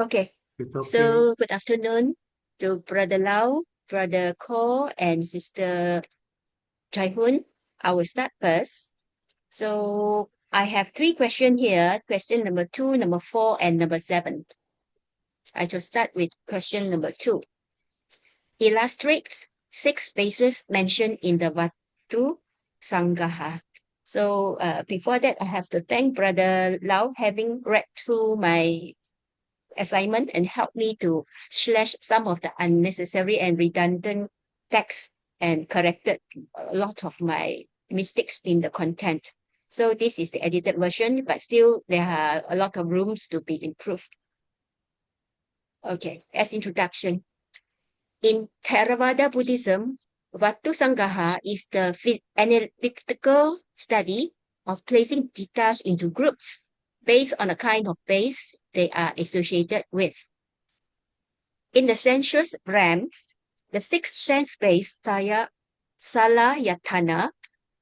Okay, It's okay. so good afternoon to Brother Lau, Brother Ko, and Sister Chai Hun. I will start first. So I have three questions here. Question number 2, number 4, and number 7. I shall start with question number 2. Illustrates 6 bases mentioned in the Vatu Sanggaha. So before that, I have to thank Brother Lau having read through my assignment and help me to slash some of the unnecessary and redundant text and corrected a lot of my mistakes in the content. So this is the edited version, but still there are a lot of rooms to be improved. Okay, as introduction. In Theravada Buddhism, Vatu Sanggaha is the analytical study of placing jittas into groups based on the kind of base they are associated with. In the sensuous realm, the 6 sense-based salayatana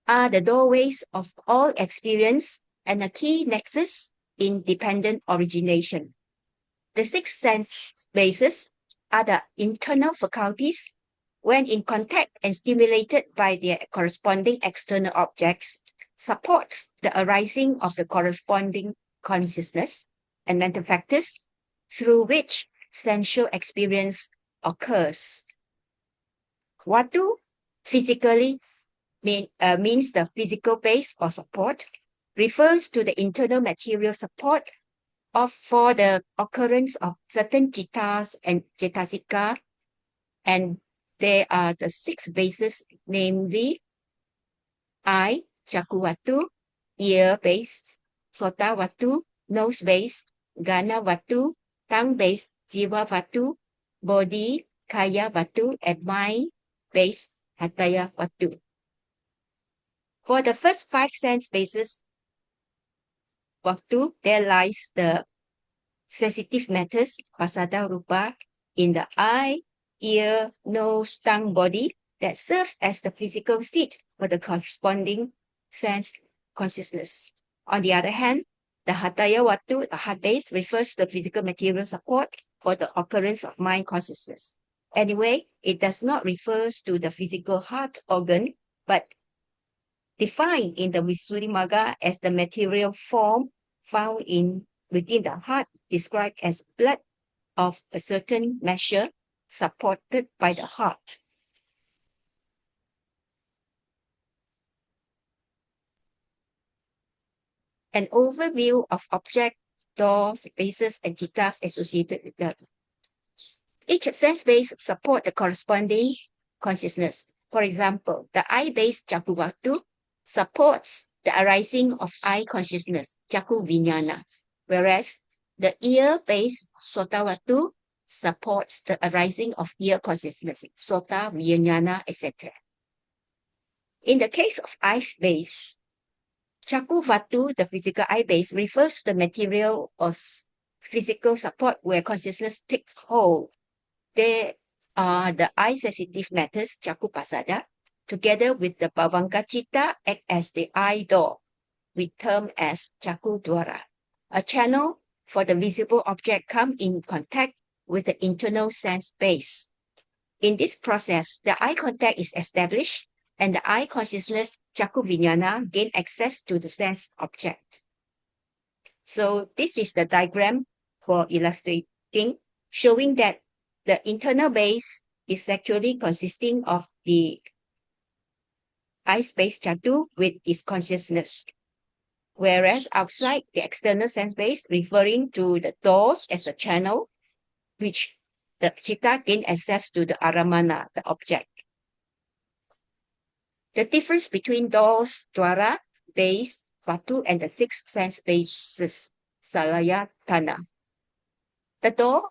are the doorways of all experience and a key nexus in dependent origination. The 6 sense bases are the internal faculties when in contact and stimulated by their corresponding external objects, supports the arising of the corresponding consciousness and mental factors through which sensual experience occurs. Vatu physically means the physical base or support, refers to the internal material support for the occurrence of certain jittas and cetasika, and there are the 6 bases, namely eye, chaku vatu, ear base, sota vatu, nose base, gana vatu, tongue base, jiva vatu, body, kaya vatu, and mind base, hataya vatu. For the first 5 sense bases, vatu, there lies the sensitive matters, pasada rupa, in the eye, ear, nose, tongue, body, that serve as the physical seat for the corresponding sense consciousness. On the other hand, the hataya vatu, the heart base, refers to the physical material support for the occurrence of mind consciousness. Anyway, it does not refer to the physical heart organ, but defined in the Visuddhimagga as the material form found within the heart, described as blood of a certain measure supported by the heart. An overview of object, doors, bases, and jittas associated with them. Each sense base supports the corresponding consciousness. For example, the eye-based Chaku Vatu supports the arising of eye consciousness, Chaku Vijnana, whereas the ear-based Sota Vatu supports the arising of ear consciousness, Sota Vijnana, etc. In the case of eye-based, Chaku Vatu, the physical eye base, refers to the material or physical support where consciousness takes hold. There are the eye-sensitive matters, Chaku Pasada, together with the Bhavanga Citta, act as the eye door, we term as Chaku Dwara. A channel for the visible object come in contact with the internal sense base. In this process, the eye contact is established and the eye consciousness, Chaku Vijnana, gain access to the sense object. So this is the diagram for illustrating, showing that the internal base is actually consisting of the eye space Chatu with its consciousness. Whereas outside, the external sense base referring to the doors as a channel, which the Chitta gain access to the Aramana, the object. The difference between doors, dwara, base, vatu, and the 6 sense bases, salaya, tana. The door,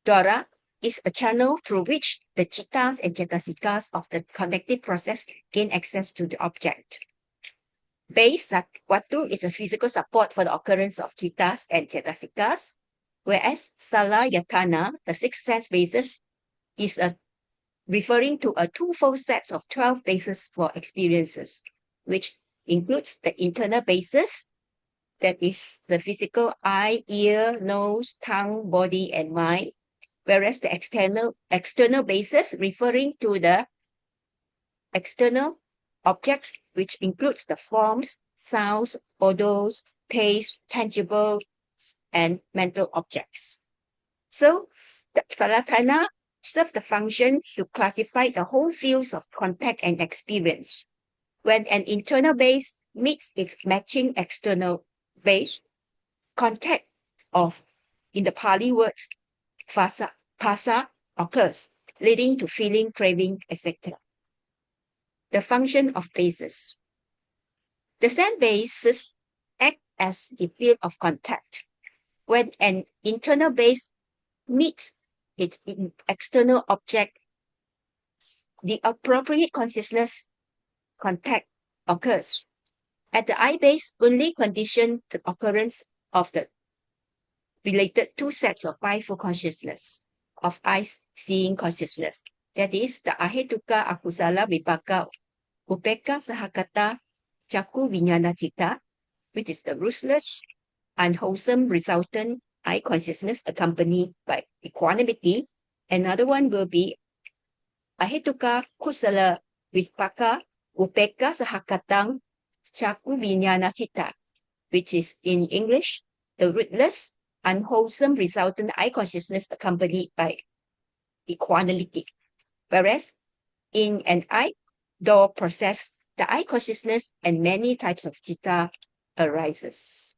dwara, is a channel through which the chittas and cetasikas of the connective process gain access to the object. Base, vatu, is a physical support for the occurrence of chittas and cetasikas, whereas salayatana, the 6 sense bases, is referring to a twofold set of 12 bases for experiences, which includes the internal bases, that is the physical eye, ear, nose, tongue, body, and mind, whereas the external basis referring to the external objects, which includes the forms, sounds, odors, taste, tangible, and mental objects. So the Salatana serve the function to classify the whole fields of contact and experience. When an internal base meets its matching external base, contact of, in the Pali words, phasa occurs, leading to feeling, craving, etc. The function of bases. The same bases act as the field of contact. When an internal base meets its external object, the appropriate consciousness contact occurs. At the eye base, only condition the occurrence of the related two sets of mindful consciousness, of eyes seeing consciousness. That is, the ahetuka akusala vipaka upeka sahakata caku vinyana cita, which is the ruthless, unwholesome resultant eye consciousness accompanied by equanimity. Another one will be ahetuka kusala vipaka upeka sahakatang caku vinyana cita, which is in English, the rootless, unwholesome resultant eye consciousness accompanied by equanimity. Whereas in an eye door process, the eye consciousness and many types of citta arises.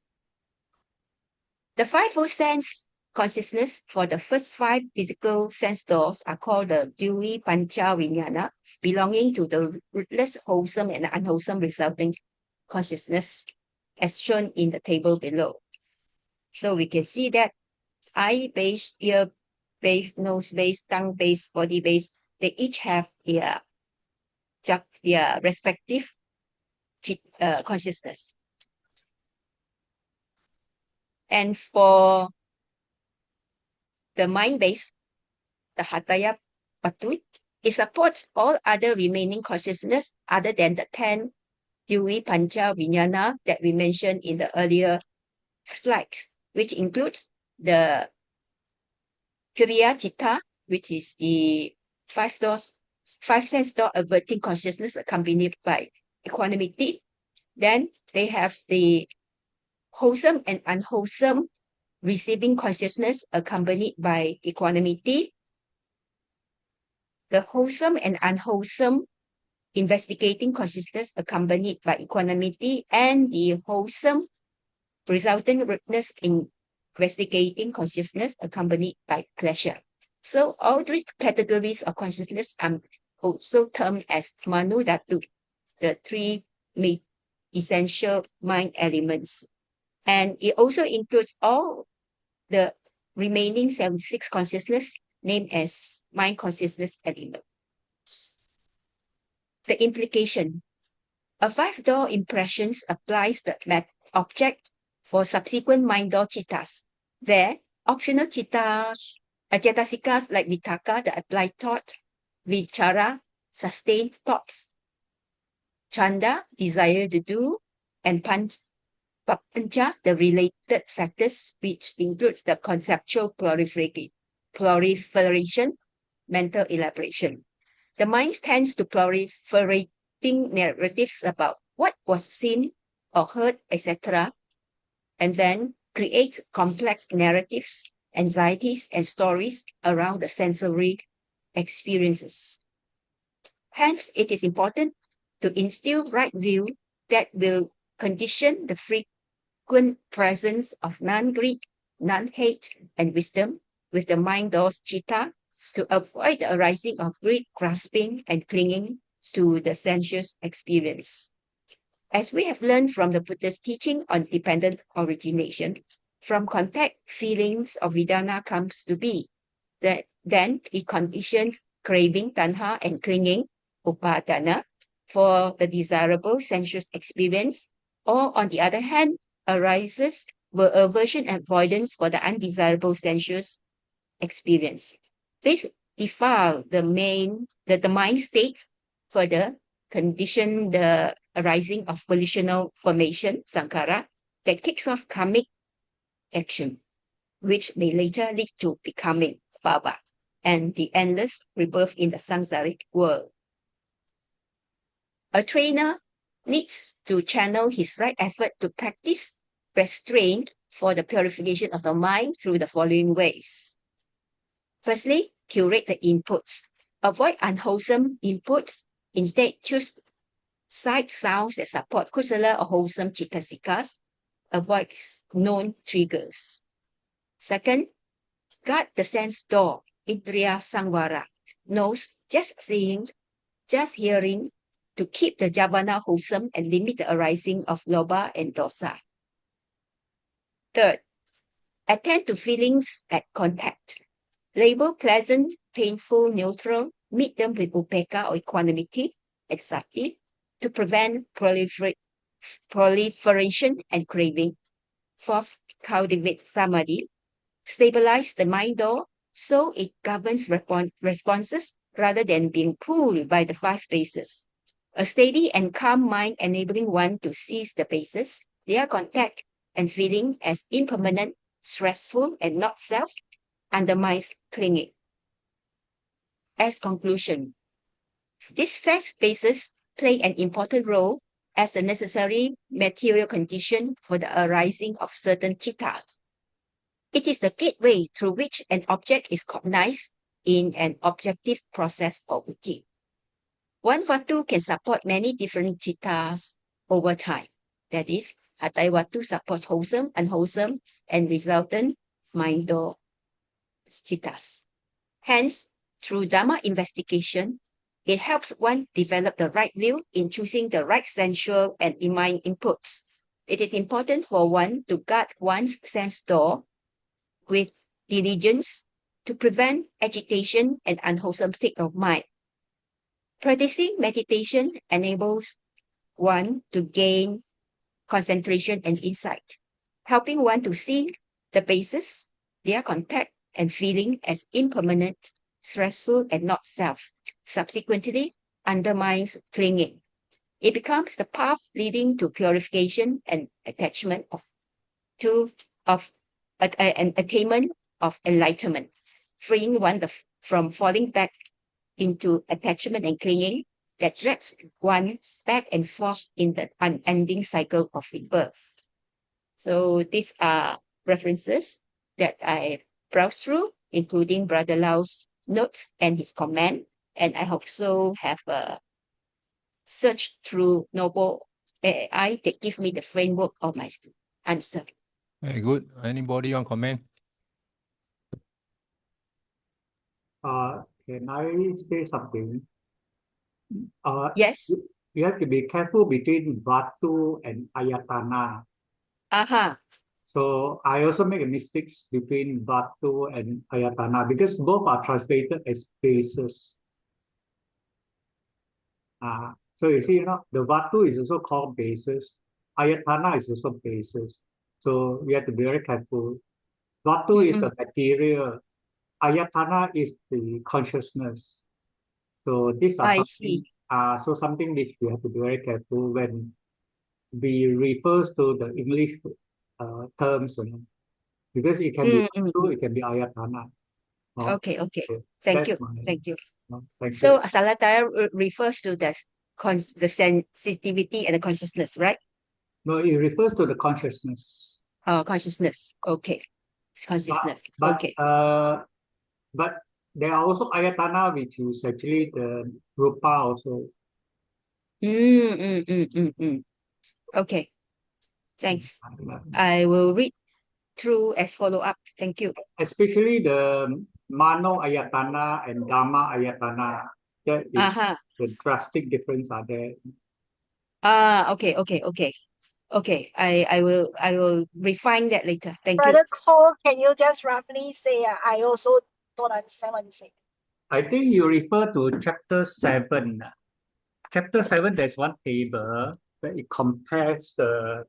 The fivefold sense consciousness for the first five physical sense doors are called the Dwi Pancha Vinyana, belonging to the rootless, wholesome, and unwholesome resulting consciousness, as shown in the table below. So we can see that eye base, ear base, nose base, tongue base, body base, they each have their respective consciousness. And for the mind base, the Hataya Patu, it supports all other remaining consciousness other than the 10 Dwi Pancha Vinyana that we mentioned in the earlier slides, which includes the Kriya Citta, which is the five sense door averting consciousness accompanied by equanimity. Then they have the wholesome and unwholesome receiving consciousness accompanied by equanimity. The wholesome and unwholesome investigating consciousness accompanied by equanimity, and the wholesome resultant rudeness in investigating consciousness accompanied by pleasure. So all these categories of consciousness are also termed as Manu Dhatu, the three essential mind elements. And it also includes all the remaining 76 consciousness named as mind consciousness element. The implication. A five-door impressions applies the object for subsequent mind door cittas. There, optional cittas, cetasikas like vitaka, the applied thought, vichara, sustained thoughts, chanda, desire to do, and pancha, the related factors, which includes the conceptual proliferation, mental elaboration. The mind tends to proliferating narratives about what was seen or heard, etc., and then creates complex narratives, anxieties, and stories around the sensory experiences. Hence, it is important to instill right view that will condition the frequent presence of non-greed, non-hate, and wisdom with the mind doors citta to avoid the arising of greed, grasping, and clinging to the sensuous experience. As we have learned from the Buddha's teaching on dependent origination, from contact, feelings of Vedana comes to be. That then it conditions craving, tanha, and clinging, upadana, for the desirable sensuous experience, or on the other hand, arises were aversion and avoidance for the undesirable sensuous experience. This defile the mind states, further condition the arising of volitional formation, sankhara, that kicks off karmic action, which may later lead to becoming Baba and the endless rebirth in the samsaric world. A trainer needs to channel his right effort to practice restraint for the purification of the mind through the following ways. Firstly, curate the inputs. Avoid unwholesome inputs. Instead, choose sight sounds that support kusala or wholesome chitasikas. Avoid known triggers. Second, guard the sense door, indriya samvara. Nose, just seeing, just hearing, to keep the javana wholesome and limit the arising of lobha and dosa. Third, attend to feelings at contact. Label pleasant, painful, neutral, meet them with upekkha or equanimity, exactly, to prevent proliferation and craving. Fourth, cultivate samadhi. Stabilize the mind door so it governs responses rather than being pulled by the five bases. A steady and calm mind enabling one to seize the bases, their contact and feeling as impermanent, stressful, and not self, undermines clinging. As conclusion, these set bases play an important role as a necessary material condition for the arising of certain chitta. It is the gateway through which an object is cognized in an objective process or uti. One vatu can support many different chittas over time. That is, Hatay vatu supports wholesome, unwholesome, and resultant mind-or chittas. Hence, through Dhamma investigation, it helps one develop the right view in choosing the right sensual and mind inputs. It is important for one to guard one's sense door with diligence to prevent agitation and unwholesome state of mind. Practicing meditation enables one to gain concentration and insight, helping one to see the bases, their contact and feeling as impermanent, stressful, and not self. Subsequently, undermines clinging. It becomes the path leading to purification and attachment an attainment of enlightenment, freeing one from falling back into attachment and clinging that drags one back and forth in the unending cycle of rebirth. So these are references that I browsed through, including Brother Lau's notes and his comment. And I also have searched through Noble AI that give me the framework of my answer. Very good. Anybody want comment? Can I say something? Yes. You have to be careful between Vatu and Ayatana. Aha. So I also make a mistakes between Vatu and Ayatana because both are translated as bases. So you see, the Vatu is also called bases. Ayatana is also bases. So we have to be very careful. Vatu is the material. Ayatana is the consciousness. So these are something which we have to be very careful when we refers to the English terms, because it can be Vatu, it can be Ayatana. Okay. Thank you. Thank you. So Salataya refers to the sensitivity and the consciousness, right? No, it refers to the consciousness. Consciousness. Okay. It's consciousness. But there are also Ayatana, which is actually the Rupa also. Okay. Thanks. I will read through as follow-up. Thank you. Especially the Mano Ayatana and Dhamma Ayatana. That is the drastic difference are there. Okay. I will refine that later. Thank you. Brother Cole, can you just roughly say, I also don't understand what you say. I think you refer to chapter 7. Chapter 7, there's one table where it compares the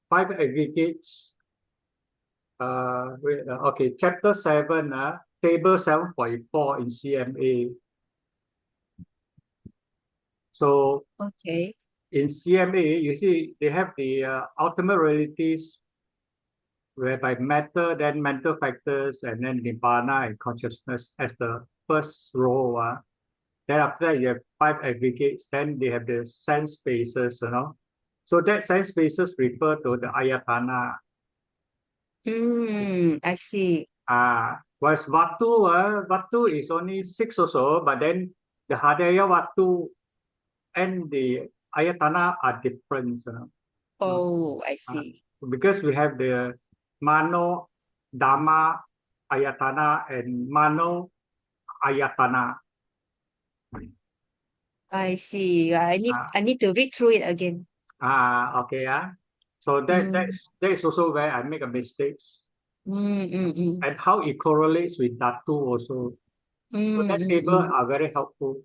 five aggregates. Okay, chapter 7, table 7.4 in CMA. So Okay. in CMA, you see, they have the ultimate realities whereby matter, then mental factors, and then nibbana and consciousness as the first row. Then after that, you have 5 aggregates. Then they have the sense spaces, So that sense spaces refer to the ayatana. I see. Whereas Vatu is only 6 or so, but then the Hadaya Vatu and the ayatana are different. Oh, I see. Because we have the Mano, Dhamma, Ayatana, and Mano, Ayatana. I see. I Ah. need to read through it again. Okay. So that is also where I make a mistake. And how it correlates with Dhatu also. So that table are very helpful.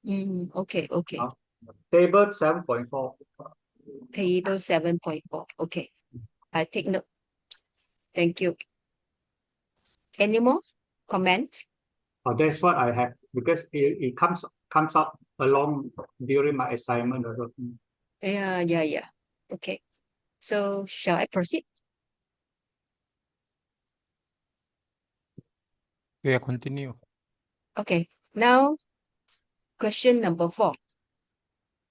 Okay. Table 7.4. Table 7.4. Okay. I take note. Thank you. Any more comment? That's what I have because it comes up along during my assignment or something. Yeah. Okay. So shall I proceed? Yeah, continue. Okay. Now, question number 4.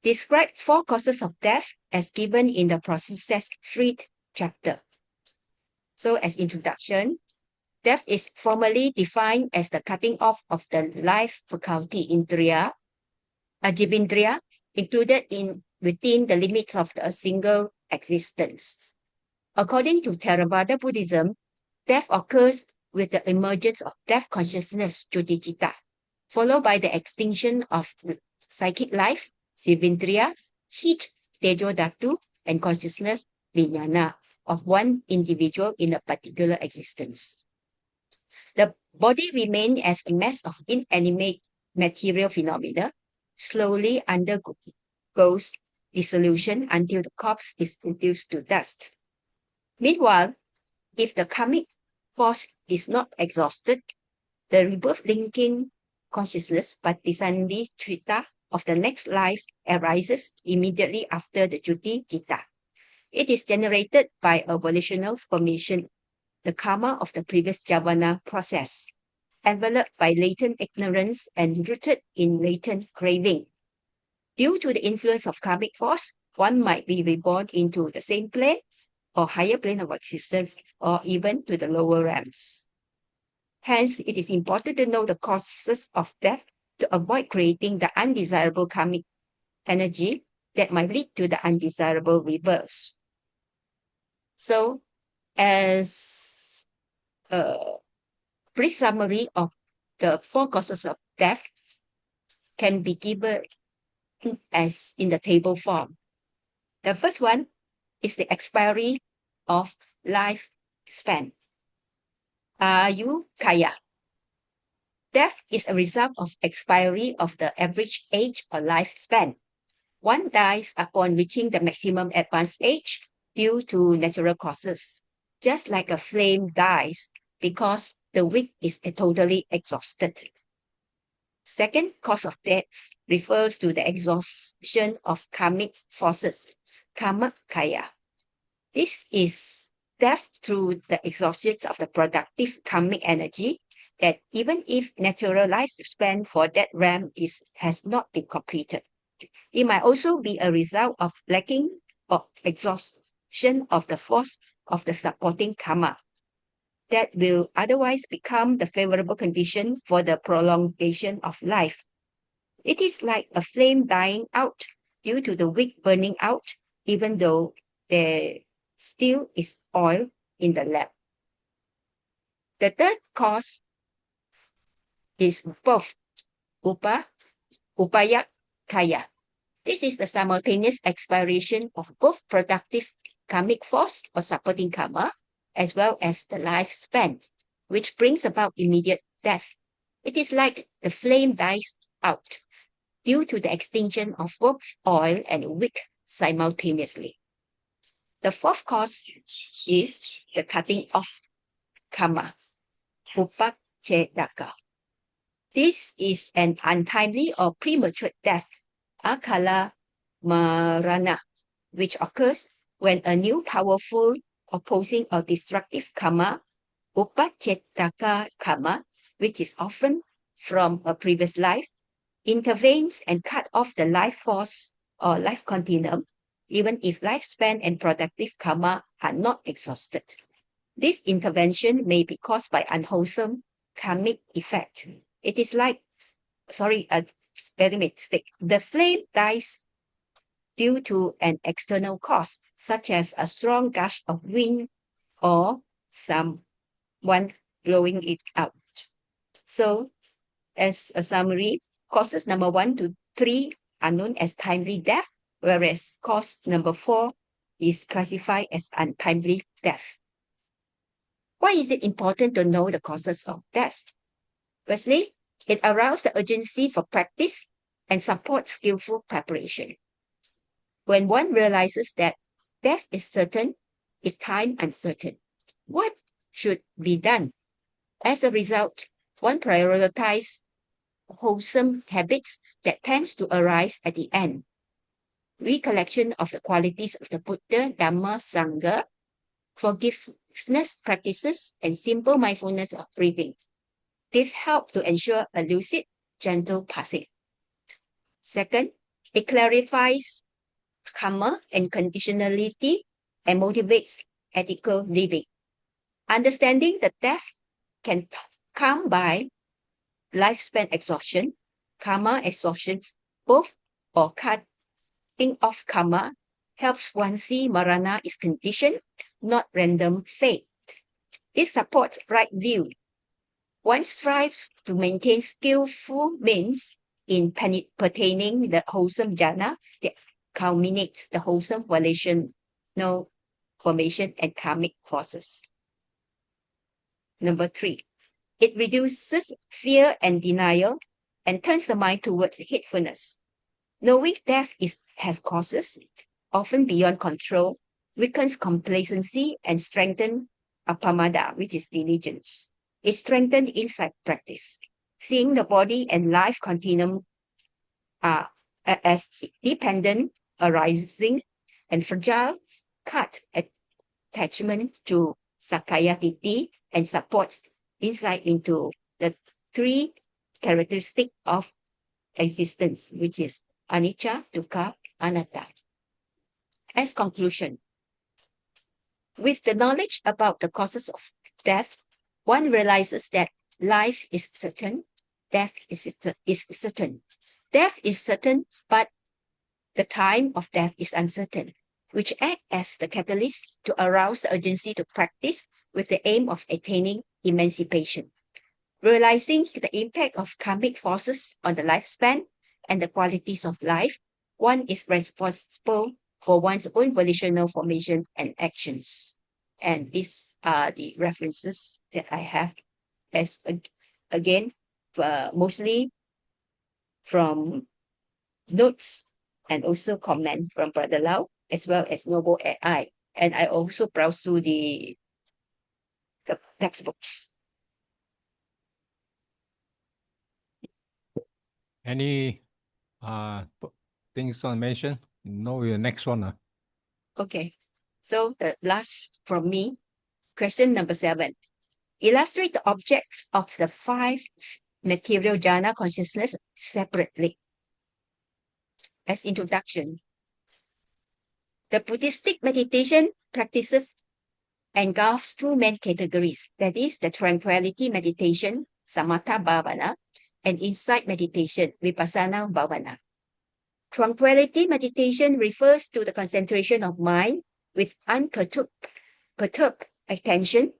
Describe 4 causes of death as given in the process 3 chapter. So as introduction, death is formally defined as the cutting off of the life faculty indriya, jivindriya, included within the limits of a single existence. According to Theravada Buddhism, death occurs with the emergence of death consciousness, Jyotichitta, followed by the extinction of psychic life, Sivindriya, heat, Tejo Dhatu, and consciousness, Vijnana, of one individual in a particular existence. The body remains as a mass of inanimate material phenomena, slowly undergoes dissolution until the corpse is reduced to dust. Meanwhile, if the karmic force is not exhausted, the rebirth linking consciousness, Patisandhi Chitta, of the next life arises immediately after the Juti Chitta. It is generated by a volitional formation, the karma of the previous Javana process, enveloped by latent ignorance and rooted in latent craving. Due to the influence of karmic force, one might be reborn into the same plane or higher plane of existence, or even to the lower realms. Hence, it is important to know the causes of death to avoid creating the undesirable karmic energy that might lead to the undesirable rebirths. So, as a brief summary of the 4 causes of death can be given as in the table form. The first one is the expiry of lifespan. Kaya. Death is a result of expiry of the average age or lifespan. One dies upon reaching the maximum advanced age due to natural causes, just like a flame dies because the wick is totally exhausted. Second cause of death refers to the exhaustion of karmic forces, karma kaya. This is death through the exhaustion of the productive karmic energy that even if natural lifespan for that realm has not been completed. It might also be a result of lacking or exhaustion of the force of the supporting karma that will otherwise become the favorable condition for the prolongation of life. It is like a flame dying out due to the wick burning out, even though there still is oil in the lamp. The third cause is both upaya kaya. This is the simultaneous expiration of both productive karmic force or supporting karma, as well as the lifespan, which brings about immediate death. It is like the flame dies out due to the extinction of both oil and wick simultaneously. The fourth cause is the cutting off karma, upachedaka. This is an untimely or premature death akala marana, which occurs when a new powerful opposing or destructive karma, upachetaka karma, which is often from a previous life, intervenes and cut off the life force or life continuum, even if lifespan and productive karma are not exhausted. This intervention may be caused by unwholesome karmic effect. It is like, mistake. The flame dies due to an external cause, such as a strong gush of wind or someone blowing it out. So, as a summary, causes number 1 to 3 are known as timely death, whereas cause number 4 is classified as untimely death. Why is it important to know the causes of death? Firstly, it arouses the urgency for practice and supports skillful preparation. When one realizes that death is certain, is time uncertain, what should be done? As a result, one prioritizes wholesome habits that tends to arise at the end. Recollection of the qualities of the Buddha, Dhamma, Sangha, forgiveness practices, and simple mindfulness of breathing. This helps to ensure a lucid, gentle passing. Second, it clarifies karma and conditionality and motivates ethical living. Understanding that death can come by lifespan exhaustion, karma exhaustions, both or cutting off karma helps one see marana is conditioned, not random fate. This supports right view. One strives to maintain skillful means in pertaining the wholesome jhana that culminates the wholesome volitional formation and karmic forces. Number 3, it reduces fear and denial and turns the mind towards hatefulness. Knowing death has causes, often beyond control, weakens complacency and strengthens apamada, which is diligence. It strengthens insight practice. Seeing the body and life continuum as dependent, arising, and fragile, cut attachment to sakaya ditti and supports insight into the 3 characteristics of existence, which is anicca, dukkha, anatta. As conclusion, with the knowledge about the causes of death, one realizes that life is certain, death is certain. Death is certain, but the time of death is uncertain, which act as the catalyst to arouse the urgency to practice with the aim of attaining emancipation. Realizing the impact of karmic forces on the lifespan and the qualities of life, one is responsible for one's own volitional formation and actions. And these are the references that I have, as again, mostly from notes and also comment from Brother Lau, as well as Noble AI. And I also browse through the textbooks. Any things to mention? No, the next one. Okay, so the last from me, question number 7. Illustrate the objects of the 5 material jhana consciousness separately. As introduction, the Buddhistic meditation practices engulfs 2 main categories, that is the tranquility meditation, samatha bhavana, and insight meditation, vipassana bhavana. Tranquility meditation refers to the concentration of mind with unperturbed attention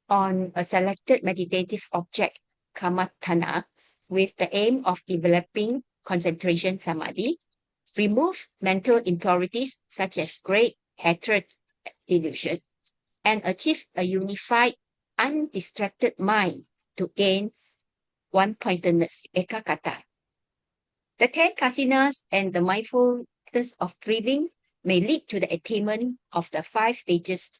on a selected meditative object, kamathana, with the aim of developing concentration samadhi, remove mental impurities such as great hatred, delusion, and achieve a unified, undistracted mind to gain one-pointedness, ekakata. The 10 kasinas and the mindfulness of breathing may lead to the attainment of the 5 stages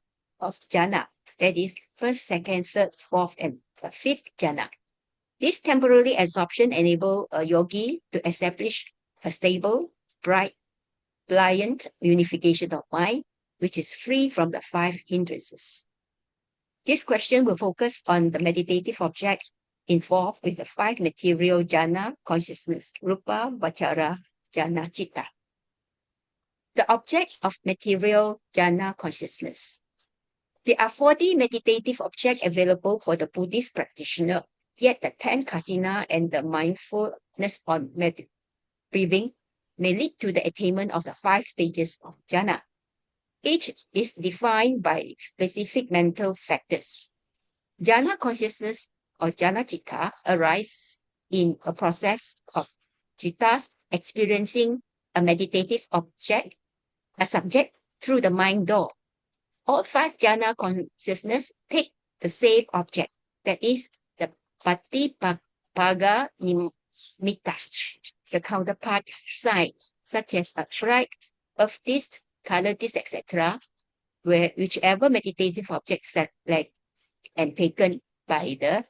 of jhana, that is, 1st, 2nd, 3rd, 4th, and the 5th jhana. This temporary absorption enables a yogi to establish a stable, bright, pliant unification of mind, which is free from the 5 hindrances. This question will focus on the meditative object involved with the 5 material jhana consciousness, rupa, vachara, jhana, citta. The object of material jhana consciousness. There are 40 meditative objects available for the Buddhist practitioner, yet the 10 kasina and the mindfulness on breathing may lead to the attainment of the 5 stages of jhana. Each is defined by specific mental factors. Jhana consciousness or jhana citta arises in a process of cittas experiencing a meditative object, a subject through the mind door. All 5 jhana consciousness take the same object, that is the patipaga nimitta, the counterpart signs, such as a bright, of this, color this, etc., whichever meditative object selected and taken by the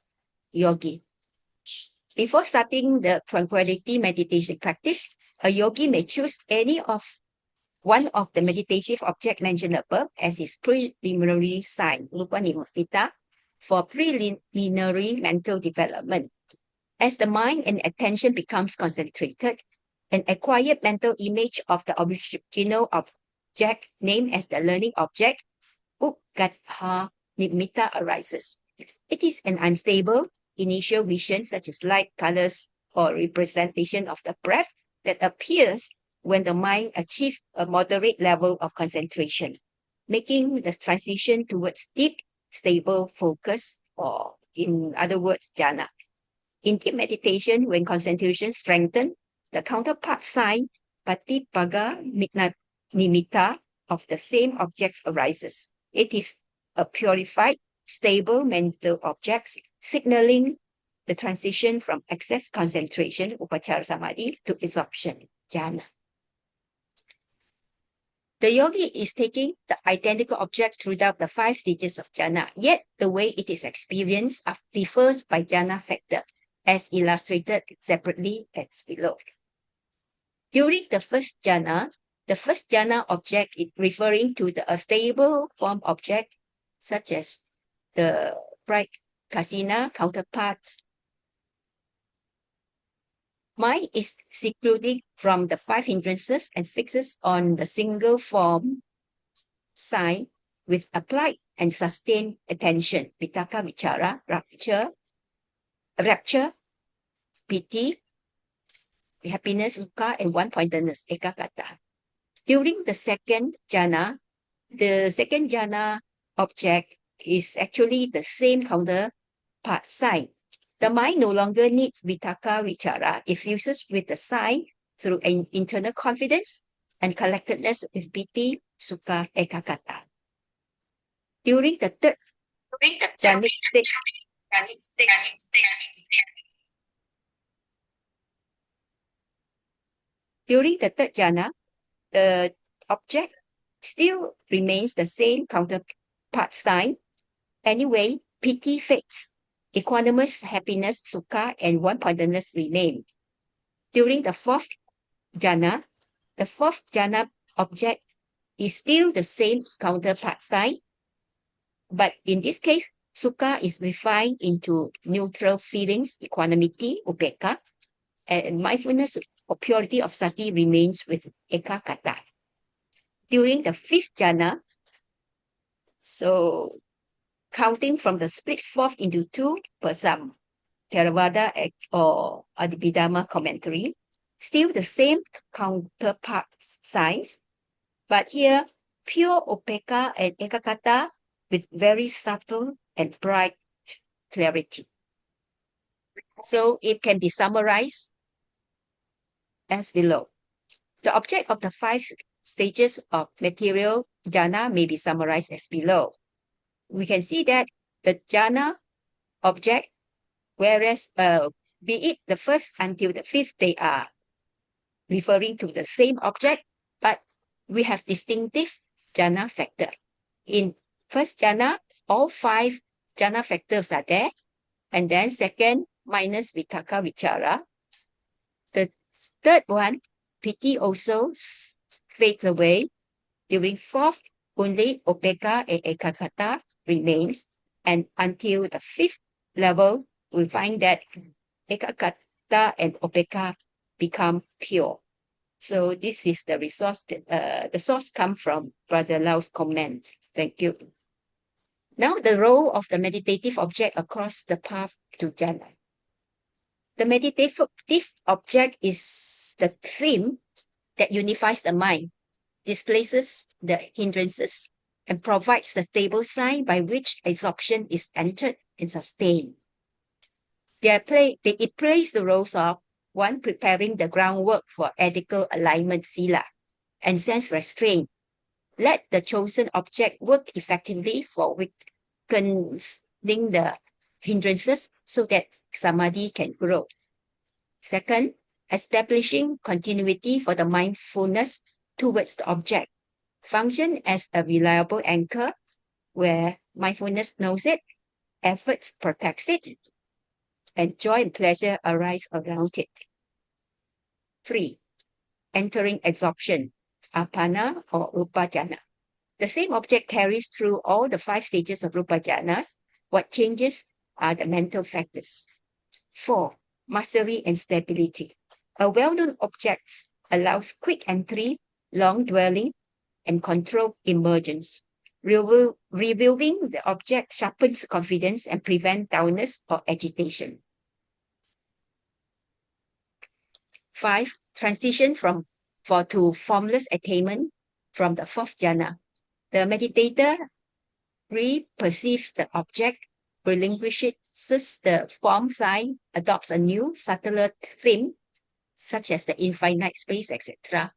yogi. Before starting the tranquility meditation practice, a yogi may choose any of one of the meditative objects mentioned above as his preliminary sign, rupa nimitta, for preliminary mental development. As the mind and attention becomes concentrated, an acquired mental image of the original object, named as the learning object, upgatha nimitta, arises. It is an unstable initial vision, such as light, colors, or representation of the breath, that appears when the mind achieves a moderate level of concentration, making the transition towards deep, stable focus, or in other words, jhana. In deep meditation, when concentration strengthens, the counterpart sign, patipaga nimitta, of the same objects arises. It is a purified, stable mental object, signaling the transition from excess concentration, upachara samadhi, to absorption, jhana. The yogi is taking the identical object throughout the 5 stages of jhana, yet the way it is experienced differs by jhana factor, as illustrated separately as below. During the first jhana object is referring to a stable form object, such as the bright kasina counterparts. Mind is secluded from the 5 hindrances and fixes on the single form sign with applied and sustained attention, vitakka, vichara, rapture, piti, happiness, sukha, and one-pointedness, ekaggata. During the second jhana object is actually the same counterpart sign. The mind no longer needs vitakka, vichara. It fuses with the sign through an internal confidence and collectedness with piti, sukha, ekaggata. During the third jhanic stage, during the third jhana, the object still remains the same counterpart sign. Anyway, piti fades. Equanimous, happiness, sukha, and one-pointedness remain. During the fourth jhana object is still the same counterpart sign, but in this case, sukha is refined into neutral feelings, equanimity, upekkha, and mindfulness or purity of sati remains with ekaggata. During the fifth jhana, so counting from the split fourth into 2 per some Theravada or Abhidhamma commentary, still the same counterpart signs, but here pure upekkha and ekaggata with very subtle and bright clarity. So it can be summarized as below. The object of the 5 stages of material jhana may be summarized as below. We can see that the jhana object, whereas be it the first until the 5th, they are referring to the same object, but we have distinctive jhana factor. In first jhana, all 5 jhana factors are there, and then second, minus vitakka, vichara. The third one, piti also fades away. During fourth, only upeka and ekagata remains, and until the fifth level, we find that ekagata and upeka become pure. So this is the resource. The source come from Brother Lau's comment. Thank you. Now the role of the meditative object across the path to jhana. The meditative object is the theme that unifies the mind, displaces the hindrances, and provides the stable sign by which absorption is entered and sustained. It plays the roles of one, preparing the groundwork for ethical alignment sila and sense restraint. Let the chosen object work effectively for weakening the hindrances so that samadhi can grow. Second, establishing continuity for the mindfulness towards the object. Function as a reliable anchor where mindfulness knows it, effort protects it, and joy and pleasure arise around it. 3. Entering absorption, apana or rupa jhana. The same object carries through all the 5 stages of rupa jhanas. What changes are the mental factors. 4. Mastery and stability. A well-known object allows quick entry, long dwelling, and controlled emergence. Reviewing the object sharpens confidence and prevents dullness or agitation. 5. Transition to formless attainment from the 4th jhana. The meditator re-perceives the object, relinquishes the form sign, adopts a new, subtler theme, such as the infinite space, etc.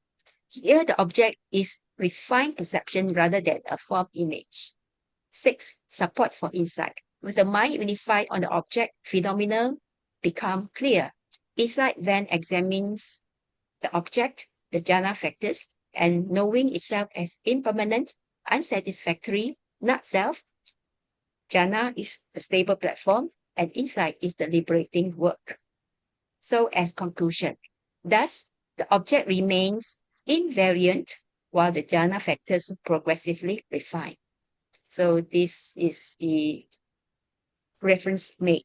Here, the object is refined perception rather than a form image. 6. Support for insight. With the mind unified on the object, phenomena become clear. Insight then examines the object, the jhana factors, and knowing itself as impermanent, unsatisfactory, not self. Jhana is a stable platform, and insight is the liberating work. So as conclusion, thus, the object remains invariant while the jhana factors progressively refine. So this is the reference made.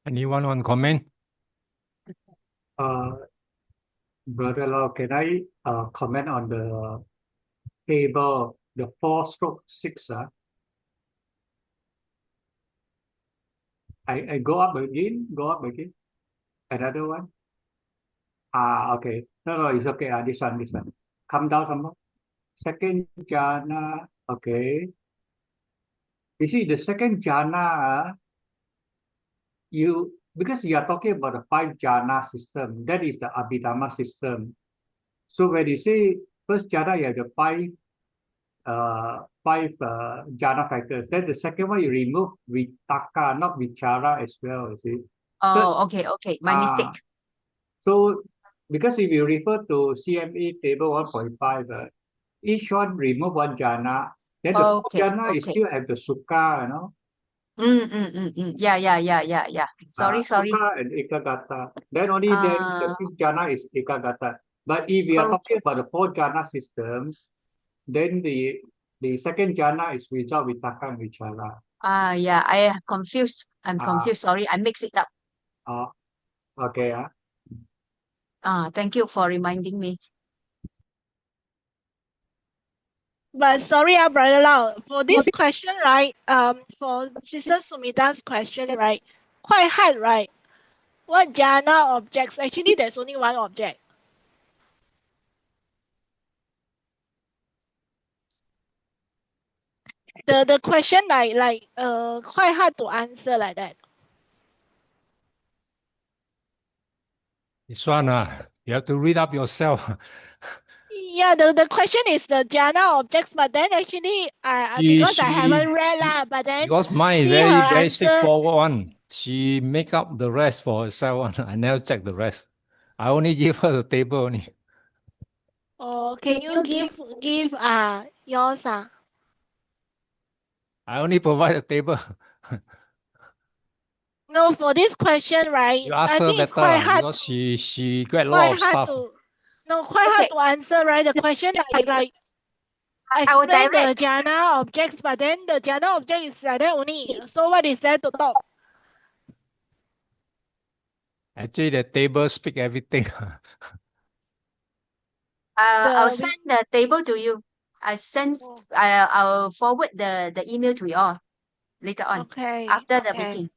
Anyone want to comment? Brother Lau, can I comment on the table, the 4/6? I go up again. Another one. Okay. No, it's okay. This one. Come down some more. Second jhana. Okay. You see, the second jhana, because you are talking about the 5 jhana system, that is the Abhidhamma system. So when you say first jhana, you have the 5 jhana factors. Then the second one, you remove vitaka, not vichara as well, you see. Oh, okay. My mistake. So because if you refer to CME table 1.5, each one remove 1 jhana. Then the 4th jhana is still have the sukha, you know. Yeah. Sorry. Sukha and ekagata. Then only then the 5th jhana is ekagata. But if we are talking about the 4 jhana system, then the 2nd jhana is without vitaka and vichara. Yeah, I have confused. I'm confused. Sorry, I mixed it up. Okay. Thank you for reminding me. But sorry, Brother Lau, for this question, right? For Sister Sumita's question, right? Quite hard, right? What jhana objects? Actually, there's only one object. The question quite hard to answer like that. This one, you have to read up yourself. Yeah, the question is the jhana objects, but then actually, because I haven't read lah, but then Because mine is see her very answer. straightforward one. She make up the rest for herself one. I never check the rest. I only give her the table only. Oh, can you give yours? I only provide the table. No, for this question, right? You ask I her think it's better quite lah, hard. because she get a lot Quite of hard stuff. to. No, quite hard to answer, right? The question like I will explain the direct. jhana objects, but then the jhana object is like that only. So what is there to talk? Actually, the table speak everything. I'll The send the table to you. Oh, I'll forward the email to you all later on okay. after the Okay. meeting.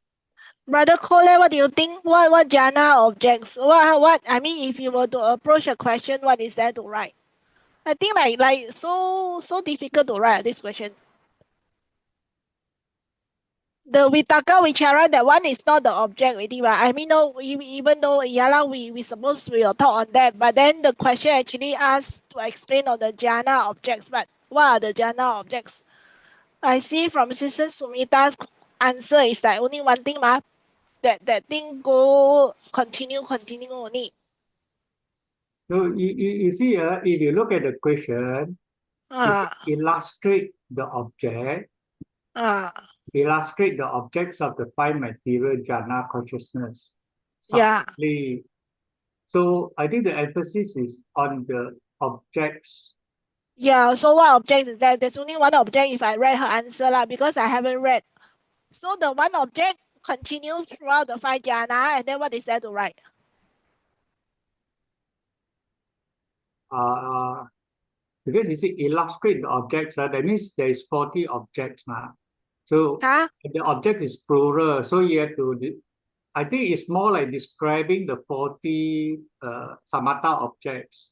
Brother Cole, what do you think? What jhana objects? What I mean, if you were to approach a question, what is there to write? I think like so difficult to write this question. The Vitaka Vichara, that one is not the object already, but I mean, no, even though yeah, we suppose we will talk on that, but then the question actually asks to explain on the jhana objects. But what are the jhana objects? I see from Sister Sumita's answer is like only one thing, ma. That thing go continue only. So you see, if you look at the question, it Ah, illustrate the object, ah, illustrate the objects of the five material jhana consciousness. yeah. Subtly. So I think the emphasis is on the objects. Yeah, so what object is that? There's only one object if I read her answer lah, because I haven't read. So the one object continues throughout the five jhana, and then what is there to write? Because you see, illustrate the objects, that means there is 40 objects. So Huh? the object is plural. So you have to, I think it's more like describing the 40 samatha objects.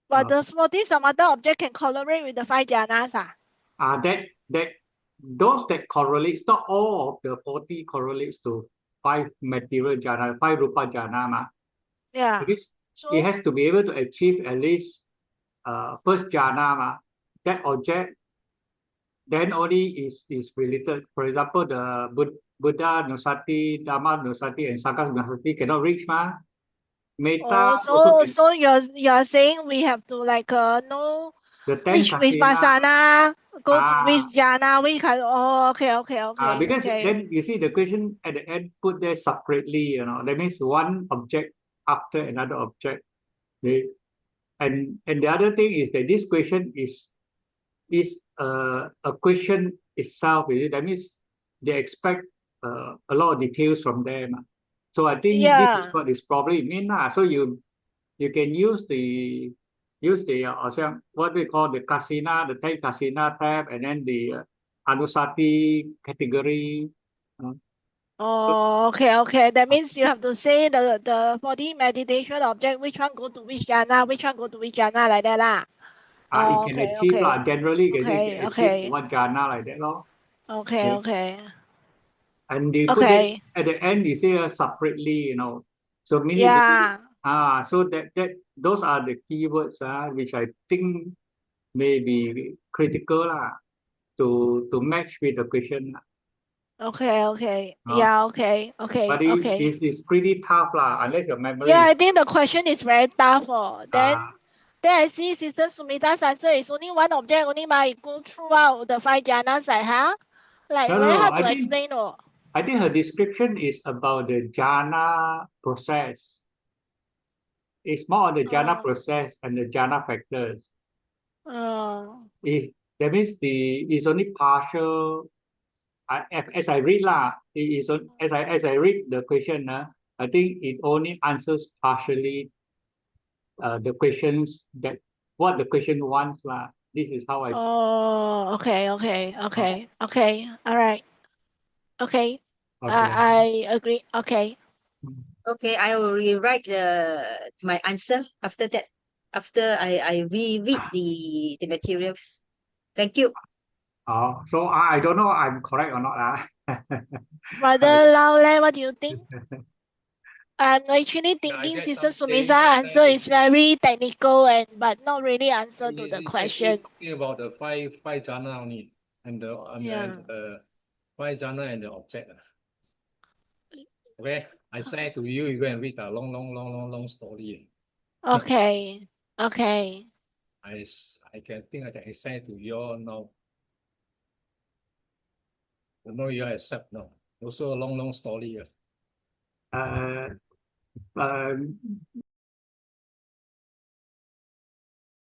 But the smoothie samatha object can correlate with the five jhanas. Those that correlates, not all of the 40 correlates to five material jhana, five rupa jhana. Yeah. Because So it has to be able to achieve at least first jhana, that object then only is related. For example, the Buddha Nusati, Dhamma Nusati, and Sangha Nusati cannot reach, Metta also can, so you're saying we have to like know the 10 which kasina. vipassana go to which Ah, jhana, which kind. Oh, okay. because Okay. then you see the question at the end put there separately, that means one object after another object. Okay? And the other thing is that this question is a question itself. That means they expect a lot of details from them. So I think this is Yeah. what is probably mean. So you can use what we call the kasina, the 10 kasina tab, and then the anusati category. Oh, okay. That means you have to say the 40 meditation object, which one go to which jhana, which one go to which jhana, like that lah. It Oh, can achieve lah. Generally, you can say it can achieve Okay. one jhana like that, lor. Okay. And they put this Okay. at the end. You say separately, So meaning Yeah. so that those are the keywords which I think may be critical to match with the question. Okay. Yeah, okay. But it's pretty tough unless your memory Yeah, is I think the question is very tough. Then uh, I see Sister Sumita's answer is only one object only, but it go throughout the five jhanas, like, huh? Like very no. hard to explain. I think her description is about the jhana process. It's more on the jhana process and the jhana factors. That means it's only partial. As I read as I read the question, I think it only answers partially the questions that what the question wants This is how I see. Oh, okay. All right. Okay. Okay. I agree. Okay. Okay, I will rewrite my answer after that. After I reread the materials. Thank you. So I don't know I'm correct or not. Brother Lau Leh, what do you think? I'm actually Yeah, I thinking get Sister something, Sumita's I answer say is very technical but not really answer to He's the actually question. talking about the five jhana only, and the five jhana and the object. Okay, I say to you, you go and read a long story. Okay. I can say to you all now. You know you accept now. Also a long story. Uh, uh,